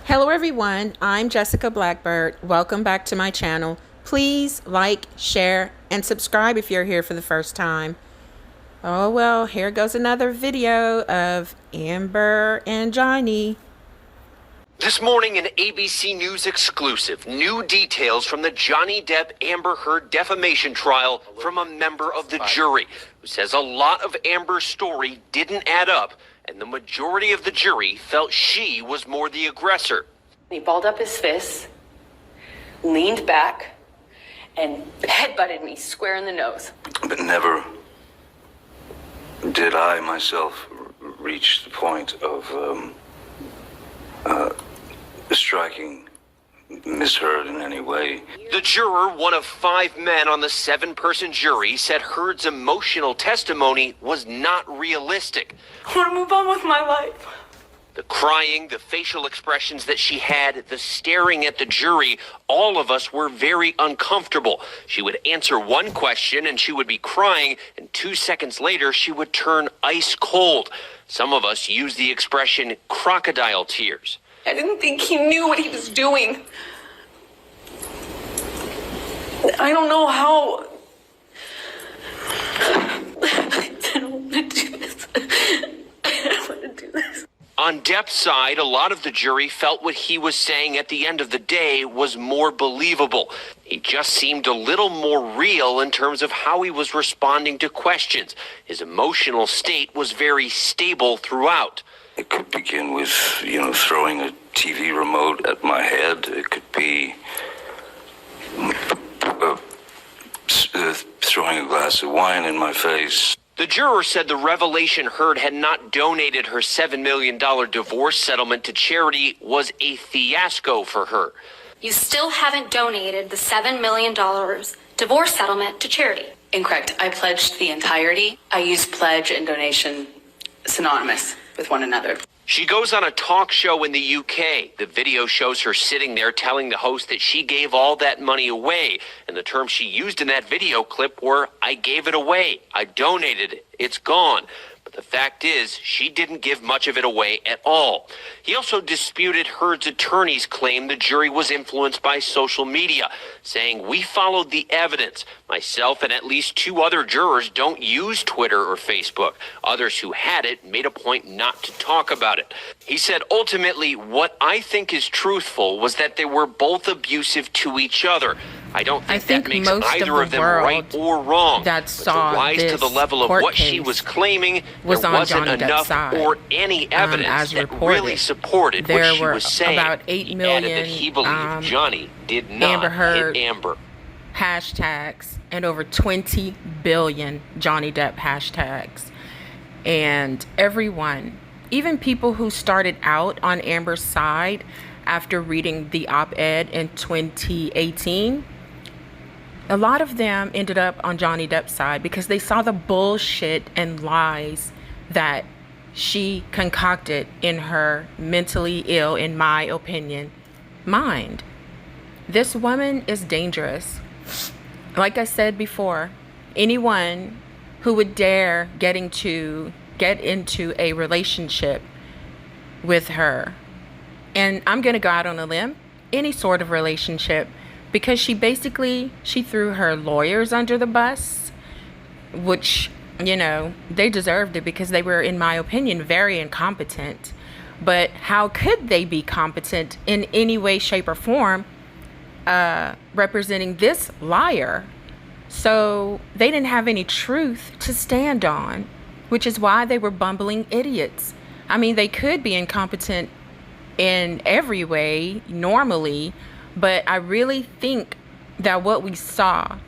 Hello everyone, I'm Jessica Blackbird. Welcome back to my channel. Please like, share, and subscribe if you're here for the first time. Oh well, here goes another video of Amber and Johnny. This morning, an ABC News exclusive. New details from the Johnny Depp Amber Heard defamation trial from a member of the jury who says a lot of Amber's story didn't add up, and the majority of the jury felt she was more the aggressor. He balled up his fists, leaned back, and headbutted me square in the nose. But never did I myself reach the point of striking Miss Heard in any way. The juror, one of 5 men on the 7-person jury, said Heard's emotional testimony was not realistic. I want to move on with my life. The crying, the facial expressions that she had, the staring at the jury, all of us were very uncomfortable. She would answer one question and she would be crying, and 2 seconds later she would turn ice cold. Some of us used the expression crocodile tears. I didn't think he knew what he was doing. I don't know how. I don't want to do this. I don't want to do this. On Depp's side, a lot of the jury felt what he was saying at the end of the day was more believable. He just seemed a little more real in terms of how he was responding to questions. His emotional state was very stable throughout. It could begin with, throwing a TV remote at my head. It could be throwing a glass of wine in my face. The juror said the revelation Heard had not donated her $7 million divorce settlement to charity was a fiasco for her. You still haven't donated the $7 million divorce settlement to charity. Incorrect. I pledged the entirety. I use pledge and donation synonymous with one another. She goes on a talk show in the UK. The video shows her sitting there telling the host that she gave all that money away. And the terms she used in that video clip were, "I gave it away. I donated it. It's gone." But the fact is, she didn't give much of it away at all. He also disputed Heard's attorney's claim the jury was influenced by social media, saying, "We followed the evidence. Myself and at least 2 other jurors don't use Twitter or Facebook. Others who had it made a point not to talk about it." He said, ultimately, what I think is truthful was that they were both abusive to each other. I don't think that makes either of them right or wrong. That saw to rise to the level of what she was claiming, there wasn't enough or any evidence that really supported what she was saying. About 8 He million added that he believed Johnny did not Amber Heard hit Amber. hashtags and over 20 billion Johnny Depp hashtags. And everyone, even people who started out on Amber's side after reading the op-ed in 2018, a lot of them ended up on Johnny Depp's side because they saw the bullshit and lies that she concocted in her mentally ill, in my opinion, mind. This woman is dangerous. Like I said before, anyone who would dare get into a relationship with her, and I'm going to go out on a limb, any sort of relationship, because she threw her lawyers under the bus, which, they deserved it because they were, in my opinion, very incompetent. But how could they be competent in any way, shape, or form representing this liar? So they didn't have any truth to stand on, which is why they were bumbling idiots. I mean, they could be incompetent in every way normally, but I really think that what we saw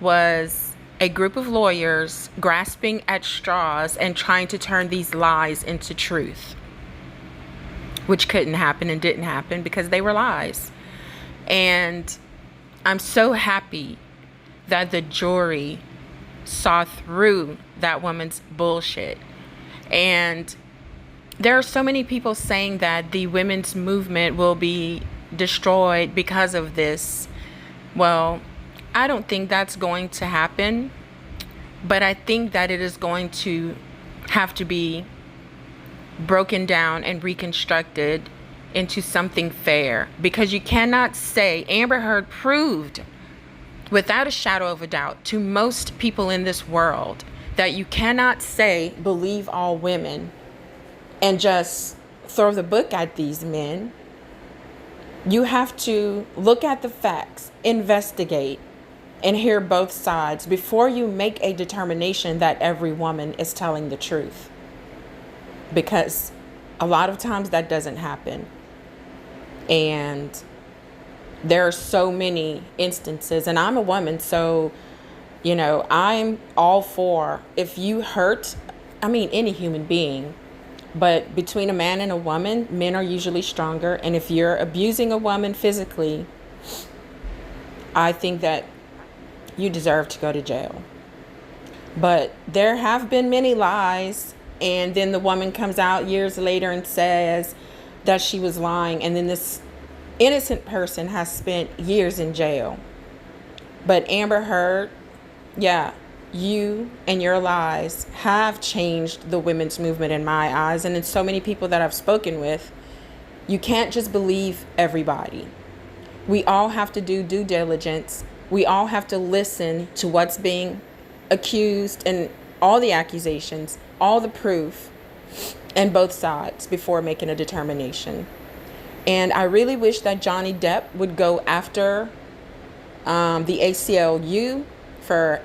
was a group of lawyers grasping at straws and trying to turn these lies into truth, which couldn't happen and didn't happen because they were lies. And I'm so happy that the jury saw through that woman's bullshit. And there are so many people saying that the women's movement will be destroyed because of this. Well, I don't think that's going to happen, but I think that it is going to have to be broken down and reconstructed into something fair, because you cannot say, Amber Heard proved without a shadow of a doubt to most people in this world that you cannot say believe all women and just throw the book at these men. You have to look at the facts, investigate, and hear both sides before you make a determination that every woman is telling the truth. Because a lot of times that doesn't happen. And there are so many instances, and I'm a woman, so, you know, I'm all for, if you hurt, I mean, any human being, but between a man and a woman, men are usually stronger. And if you're abusing a woman physically, I think that you deserve to go to jail. But there have been many lies, and then the woman comes out years later and says that she was lying, and then this innocent person has spent years in jail. But Amber Heard, yeah, you and your lies have changed the women's movement in my eyes, and in so many people that I've spoken with. You can't just believe everybody. We all have to do due diligence. We all have to listen to what's being accused and all the accusations, all the proof, and both sides before making a determination. And I really wish that Johnny Depp would go after the ACLU for,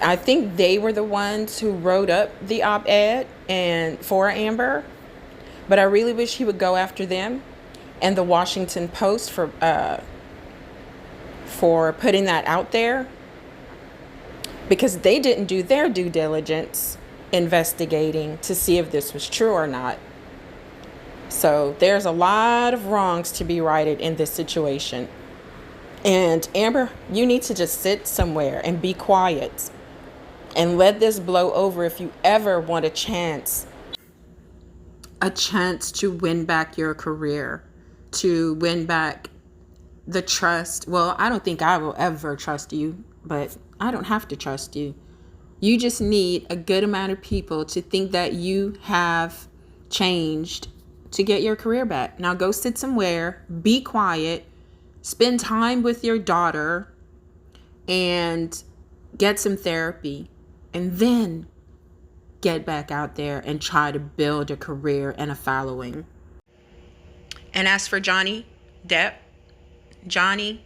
I think they were the ones who wrote up the op-ed and for Amber. But I really wish he would go after them, and the Washington Post for putting that out there, because they didn't do their due diligence investigating to see if this was true or not. So there's a lot of wrongs to be righted in this situation. And Amber, you need to just sit somewhere and be quiet and let this blow over if you ever want a chance to win back your career, to win back the trust. Well, I don't think I will ever trust you, but I don't have to trust you. You just need a good amount of people to think that you have changed to get your career back. Now go sit somewhere, be quiet, spend time with your daughter, and get some therapy, and then get back out there and try to build a career and a following. And as for Johnny Depp, Johnny,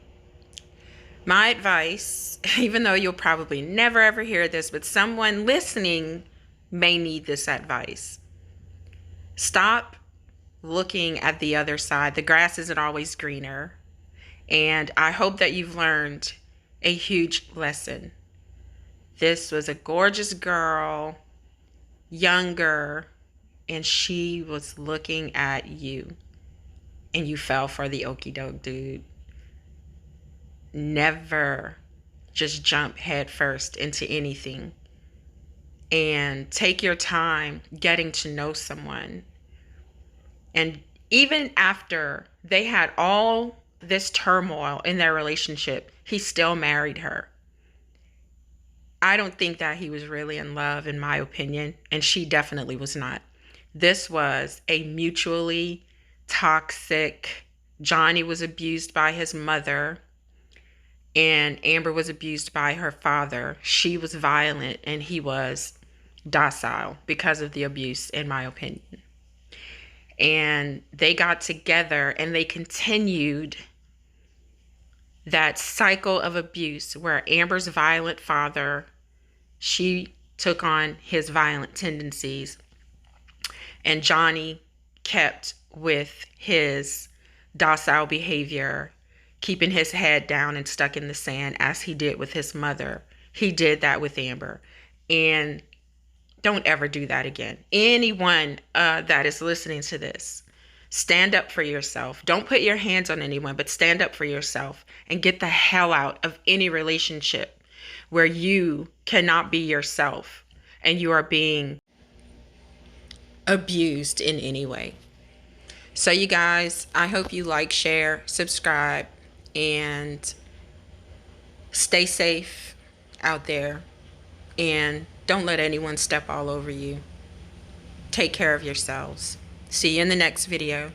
my advice, even though you'll probably never ever hear this, but someone listening may need this advice. Stop looking at the other side. The grass isn't always greener. And I hope that you've learned a huge lesson. This was a gorgeous girl, younger, and she was looking at you, and you fell for the okie doke, dude. Never just jump head first into anything, and take your time getting to know someone. And even after they had all this turmoil in their relationship, he still married her. I don't think that he was really in love, in my opinion, and she definitely was not. This was a mutually toxic. Johnny was abused by his mother, and Amber was abused by her father. She was violent, and he was docile because of the abuse, in my opinion. And they got together and they continued that cycle of abuse where Amber's violent father, she took on his violent tendencies, and Johnny kept with his docile behavior, keeping his head down and stuck in the sand as he did with his mother. He did that with Amber. And don't ever do that again. Anyone that is listening to this, stand up for yourself. Don't put your hands on anyone, but stand up for yourself and get the hell out of any relationship where you cannot be yourself and you are being abused in any way. So you guys, I hope you like, share, subscribe, and stay safe out there. And don't let anyone step all over you. Take care of yourselves. See you in the next video.